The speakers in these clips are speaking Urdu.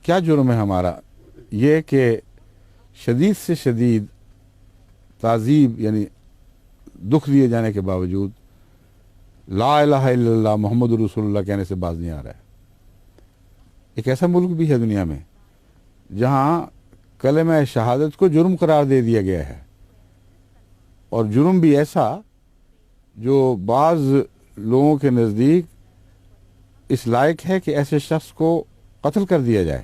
کیا جرم ہے ہمارا؟ یہ کہ شدید سے شدید تعذیب یعنی دکھ دیے جانے کے باوجود لا الہ الا اللہ محمد رسول اللہ کہنے سے باز نہیں آ رہا ہے۔ ایک ایسا ملک بھی ہے دنیا میں جہاں کلمہ شہادت کو جرم قرار دے دیا گیا ہے، اور جرم بھی ایسا جو بعض لوگوں کے نزدیک اس لائق ہے کہ ایسے شخص کو قتل کر دیا جائے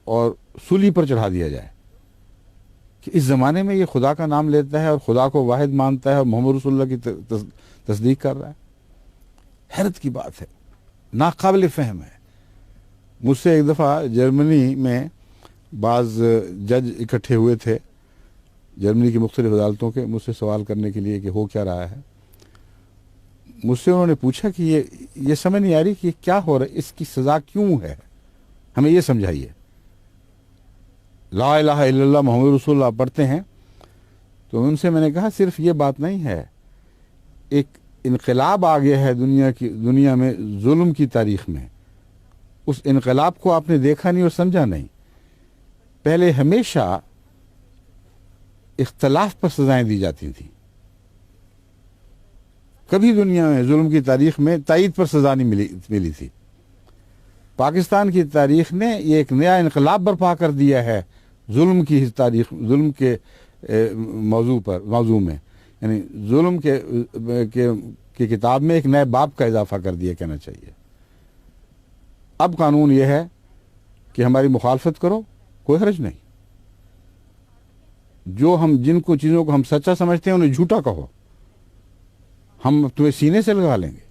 اور سولی پر چڑھا دیا جائے، کہ اس زمانے میں یہ خدا کا نام لیتا ہے اور خدا کو واحد مانتا ہے اور محمد رسول اللہ کی تصدیق کر رہا ہے۔ حیرت کی بات ہے، ناقابل فہم ہے۔ مجھ سے ایک دفعہ جرمنی میں بعض جج اکٹھے ہوئے تھے جرمنی کی مختلف عدالتوں کے، مجھ سے سوال کرنے کے لیے کہ ہو کیا رہا ہے۔ مجھ سے انہوں نے پوچھا کہ یہ سمجھ نہیں آ رہی کہ یہ کیا ہو رہا ہے، اس کی سزا کیوں ہے، ہمیں یہ سمجھائیے۔ لا الہ الا اللہ محمد رسول اللہ پڑھتے ہیں، تو ان سے میں نے کہا صرف یہ بات نہیں ہے، ایک انقلاب آ گیا ہے دنیا میں ظلم کی تاریخ میں، اس انقلاب کو آپ نے دیکھا نہیں اور سمجھا نہیں۔ پہلے ہمیشہ اختلاف پر سزائیں دی جاتی تھیں، کبھی دنیا میں ظلم کی تاریخ میں تائید پر سزا نہیں ملی تھی۔ پاکستان کی تاریخ نے یہ ایک نیا انقلاب برپا کر دیا ہے ظلم کی تاریخ، ظلم کے موضوع میں، یعنی ظلم کے کتاب میں ایک نئے باب کا اضافہ کر دیا کہنا چاہیے۔ اب قانون یہ ہے کہ ہماری مخالفت کرو، کوئی حرج نہیں، جن چیزوں کو ہم سچا سمجھتے ہیں انہیں جھوٹا کہو، ہم تمہیں سینے سے لگا لیں گے۔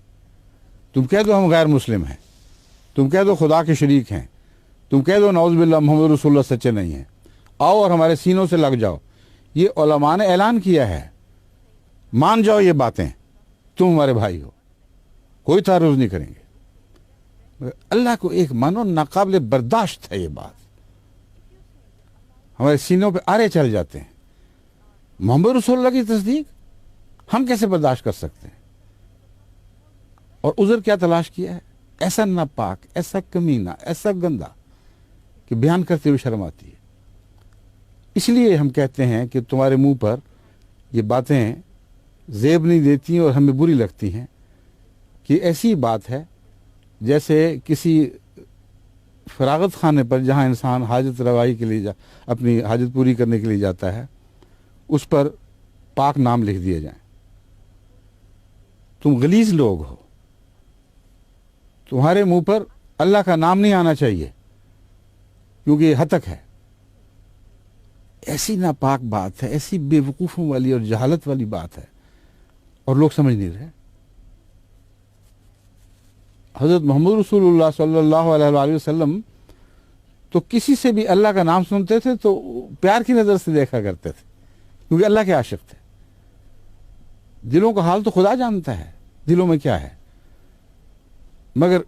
تم کہہ دو ہم غیر مسلم ہیں، تم کہہ دو خدا کے شریک ہیں، تم کہہ دو نعوذ باللہ محمد رسول اللہ سچے نہیں ہیں، آؤ اور ہمارے سینوں سے لگ جاؤ۔ یہ علماء نے اعلان کیا ہے، مان جاؤ یہ باتیں، تم ہمارے بھائی ہو، کوئی تعرض نہیں کریں گے۔ مگر اللہ کو ایک مانو، ناقابل برداشت ہے یہ بات، ہمارے سینوں پہ آرے چل جاتے ہیں۔ محمد رسول اللہ کی تصدیق ہم کیسے برداشت کر سکتے ہیں؟ اور عذر کیا تلاش کیا ہے؟ ایسا ناپاک، ایسا کمینہ، ایسا گندا کہ بیان کرتے ہوئے شرم آتی ہے۔ اس لیے ہم کہتے ہیں کہ تمہارے منہ پر یہ باتیں زیب نہیں دیتی اور ہمیں بری لگتی ہیں، کہ ایسی بات ہے جیسے کسی فراغت خانے پر جہاں انسان حاجت روائی کے لیے اپنی حاجت پوری کرنے کے لیے جاتا ہے، اس پر پاک نام لکھ دیے جائیں۔ تم غلیظ لوگ ہو، تمہارے منہ پر اللہ کا نام نہیں آنا چاہیے کیونکہ یہ ہتک ہے۔ ایسی ناپاک بات ہے، ایسی بے وقوفوں والی اور جہالت والی بات ہے، اور لوگ سمجھ نہیں رہے۔ حضرت محمد رسول اللہ صلی اللہ علیہ وآلہ وسلم تو کسی سے بھی اللہ کا نام سنتے تھے تو پیار کی نظر سے دیکھا کرتے تھے، کیونکہ اللہ کے عاشق تھے۔ دلوں کا حال تو خدا جانتا ہے دلوں میں کیا ہے، مگر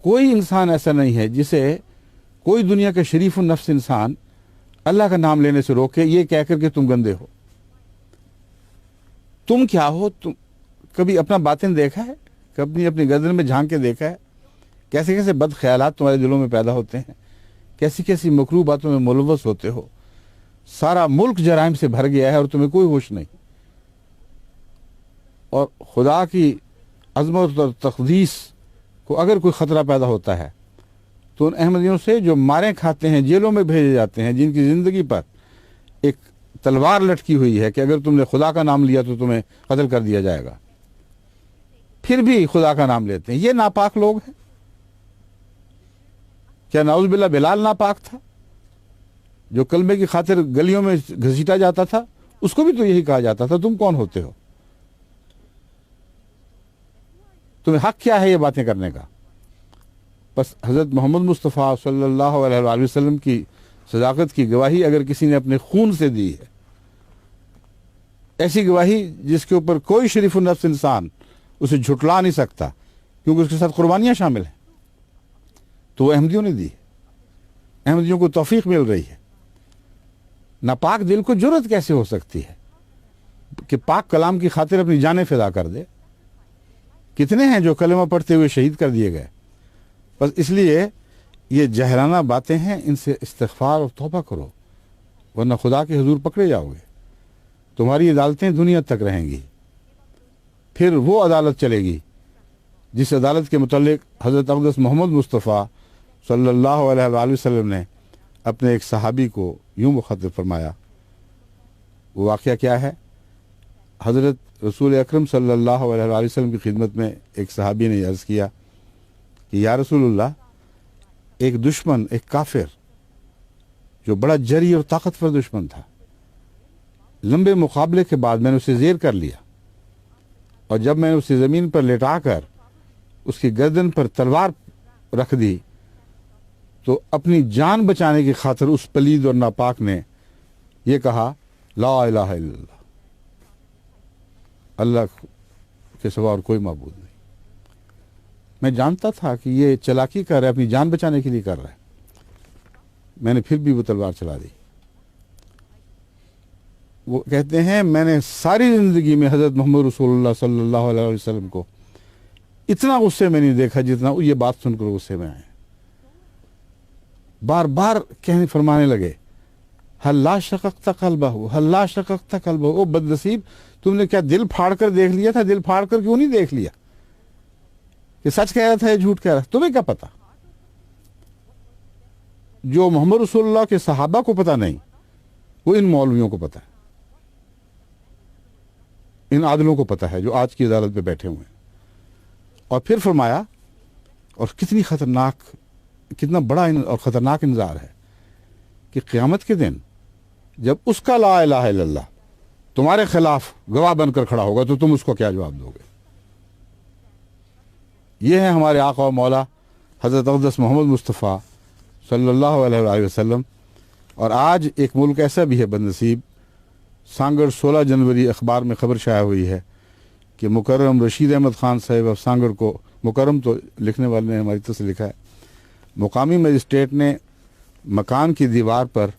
کوئی انسان ایسا نہیں ہے جسے کوئی دنیا کا شریف النفس انسان اللہ کا نام لینے سے روکے، یہ کہہ کر کہ تم گندے ہو، تم کیا ہو۔ تم کبھی اپنا باطن دیکھا ہے؟ کبھی اپنی گردن میں جھانک کے دیکھا ہے؟ کیسے کیسے بد خیالات تمہارے دلوں میں پیدا ہوتے ہیں، کیسی کیسی مکروہ باتوں میں ملوث ہوتے ہو۔ سارا ملک جرائم سے بھر گیا ہے اور تمہیں کوئی ہوش نہیں۔ اور خدا کی عظمت اور تقدیس کو اگر کوئی خطرہ پیدا ہوتا ہے تو ان احمدیوں سے جو ماریں کھاتے ہیں، جیلوں میں بھیجے جاتے ہیں، جن کی زندگی پر ایک تلوار لٹکی ہوئی ہے کہ اگر تم نے خدا کا نام لیا تو تمہیں قتل کر دیا جائے گا، پھر بھی خدا کا نام لیتے ہیں، یہ ناپاک لوگ ہیں۔ کیا نعوذ باللہ بلال ناپاک تھا جو کلمے کی خاطر گلیوں میں گھسیٹا جاتا تھا؟ اس کو بھی تو یہی کہا جاتا تھا تم کون ہوتے ہو، تمہیں حق کیا ہے یہ باتیں کرنے کا؟ بس حضرت محمد مصطفیٰ صلی اللہ علیہ وآلہ وسلم کی صداقت کی گواہی اگر کسی نے اپنے خون سے دی ہے، ایسی گواہی جس کے اوپر کوئی شریف النفس انسان اسے جھٹلا نہیں سکتا کیونکہ اس کے ساتھ قربانیاں شامل ہیں، تو وہ احمدیوں نے دی ہے۔ احمدیوں کو توفیق مل رہی ہے۔ ناپاک دل کو جرأت کیسے ہو سکتی ہے کہ پاک کلام کی خاطر اپنی جانیں فدا کر دے؟ کتنے ہیں جو کلمہ پڑھتے ہوئے شہید کر دیے گئے؟ بس اس لیے یہ جہلانہ باتیں ہیں، ان سے استغفار اور توبہ کرو، ورنہ خدا کے حضور پکڑے جاؤ گے۔ تمہاری عدالتیں دنیا تک رہیں گی، پھر وہ عدالت چلے گی جس عدالت کے متعلق حضرت اقدس محمد مصطفیٰ صلی اللہ علیہ وآلہ وسلم نے اپنے ایک صحابی کو یوں مخاطب فرمایا۔ وہ واقعہ کیا ہے؟ حضرت رسول اکرم صلی اللہ علیہ وآلہ وسلم کی خدمت میں ایک صحابی نے عرض کیا کہ یا رسول اللہ، ایک دشمن، ایک کافر جو بڑا جری اور طاقتور دشمن تھا، لمبے مقابلے کے بعد میں نے اسے زیر کر لیا، اور جب میں نے اسے زمین پر لٹا کر اس کی گردن پر تلوار رکھ دی تو اپنی جان بچانے کی خاطر اس پلید اور ناپاک نے یہ کہا، لا الہ الا اللہ، اللہ کے سوا اور کوئی معبود نہیں۔ میں جانتا تھا کہ یہ چلاکی کر رہا ہے، اپنی جان بچانے کے لیے کر رہا ہے، میں نے پھر بھی وہ تلوار چلا دی۔ وہ کہتے ہیں میں نے ساری زندگی میں حضرت محمد رسول اللہ صلی اللہ علیہ وسلم کو اتنا غصے میں نہیں دیکھا جتنا یہ بات سن کر غصے میں آئے۔ بار بار کہنے فرمانے لگے، حل لا شققت قلبہ، حل لا شققت قلبہ، او بد نصیب، تم نے کیا دل پھاڑ کر دیکھ لیا تھا؟ دل پھاڑ کر کیوں نہیں دیکھ لیا کہ سچ کہہ رہا تھا یا جھوٹ کہہ رہا تھا؟ تمہیں کیا پتا؟ جو محمد رسول اللہ کے صحابہ کو پتا نہیں، وہ ان مولویوں کو پتا ہے، ان عادلوں کو پتا ہے جو آج کی عدالت پہ بیٹھے ہوئے ہیں۔ اور پھر فرمایا، اور کتنی خطرناک، کتنا بڑا اور خطرناک انذار ہے کہ قیامت کے دن جب اس کا لا الہ الا اللہ تمہارے خلاف گواہ بن کر کھڑا ہوگا تو تم اس کو کیا جواب دو گے؟ یہ ہے ہمارے آقا و مولا حضرت اقدس محمد مصطفیٰ صلی اللہ علیہ وآلہ وسلم۔ اور آج ایک ملک ایسا بھی ہے بد نصیب، سانگڑ 16 جنوری اخبار میں خبر شائع ہوئی ہے کہ مکرم رشید احمد خان صاحب اب سانگڑ کو، مکرم تو لکھنے والے نے ہماری طرف سے لکھا ہے، مقامی مجسٹریٹ نے مکان کی دیوار پر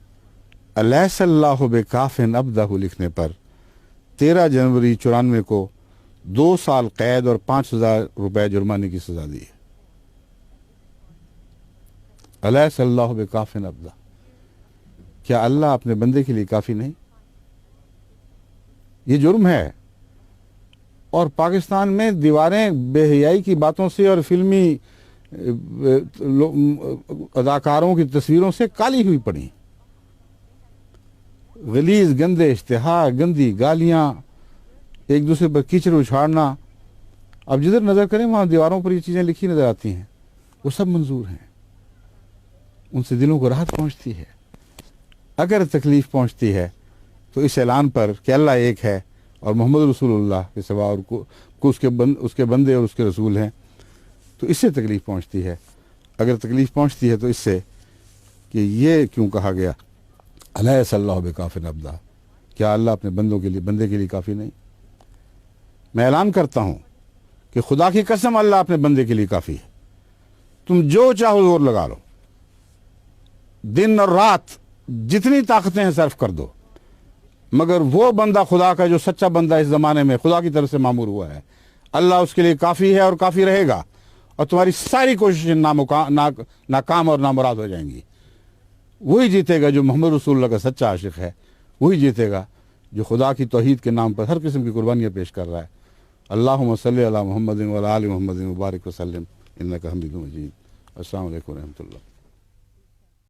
الیس اللہ بکافٍ عبدہ لکھنے پر 13 جنوری 94 کو 2 سال قید اور 5,000 روپے جرمانے کی سزا دی ہے۔ الیس اللہ بکافٍ عبدہ، کیا اللہ اپنے بندے کے لیے کافی نہیں؟ یہ جرم ہے۔ اور پاکستان میں دیواریں بے حیائی کی باتوں سے اور فلمی اداکاروں کی تصویروں سے کالی ہوئی پڑی، غلیظ گندے اشتہار، گندی گالیاں، ایک دوسرے پر کیچڑ اچھاڑنا۔ اب جدھر نظر کریں وہاں دیواروں پر یہ چیزیں لکھی نظر آتی ہیں، وہ سب منظور ہیں، ان سے دلوں کو راحت پہنچتی ہے۔ اگر تکلیف پہنچتی ہے تو اس اعلان پر کہ اللہ ایک ہے اور محمد رسول اللہ کے سوا اور اس کے بندے اور اس کے رسول ہیں، تو اس سے تکلیف پہنچتی ہے۔ اگر تکلیف پہنچتی ہے تو اس سے کہ یہ کیوں کہا گیا الیس اللہ بکافٍ عبدہ، کیا اللہ اپنے بندے کے لیے کافی نہیں؟ میں اعلان کرتا ہوں کہ خدا کی قسم اللہ اپنے بندے کے لیے کافی ہے۔ تم جو چاہو زور لگا لو، دن اور رات جتنی طاقتیں ہیں صرف کر دو، مگر وہ بندہ خدا کا جو سچا بندہ اس زمانے میں خدا کی طرف سے معمور ہوا ہے، اللہ اس کے لیے کافی ہے اور کافی رہے گا، اور تمہاری ساری کوششیں ناکام اور نامراد ہو جائیں گی۔ وہی جیتے گا جو محمد رسول اللہ کا سچا عاشق ہے، وہی جیتے گا جو خدا کی توحید کے نام پر ہر قسم کی قربانیاں پیش کر رہا ہے۔ اللہم صلی علی محمد و علی آل محمد مبارک وسلم انک حمید مجید۔ السلام علیکم و رحمۃ اللہ۔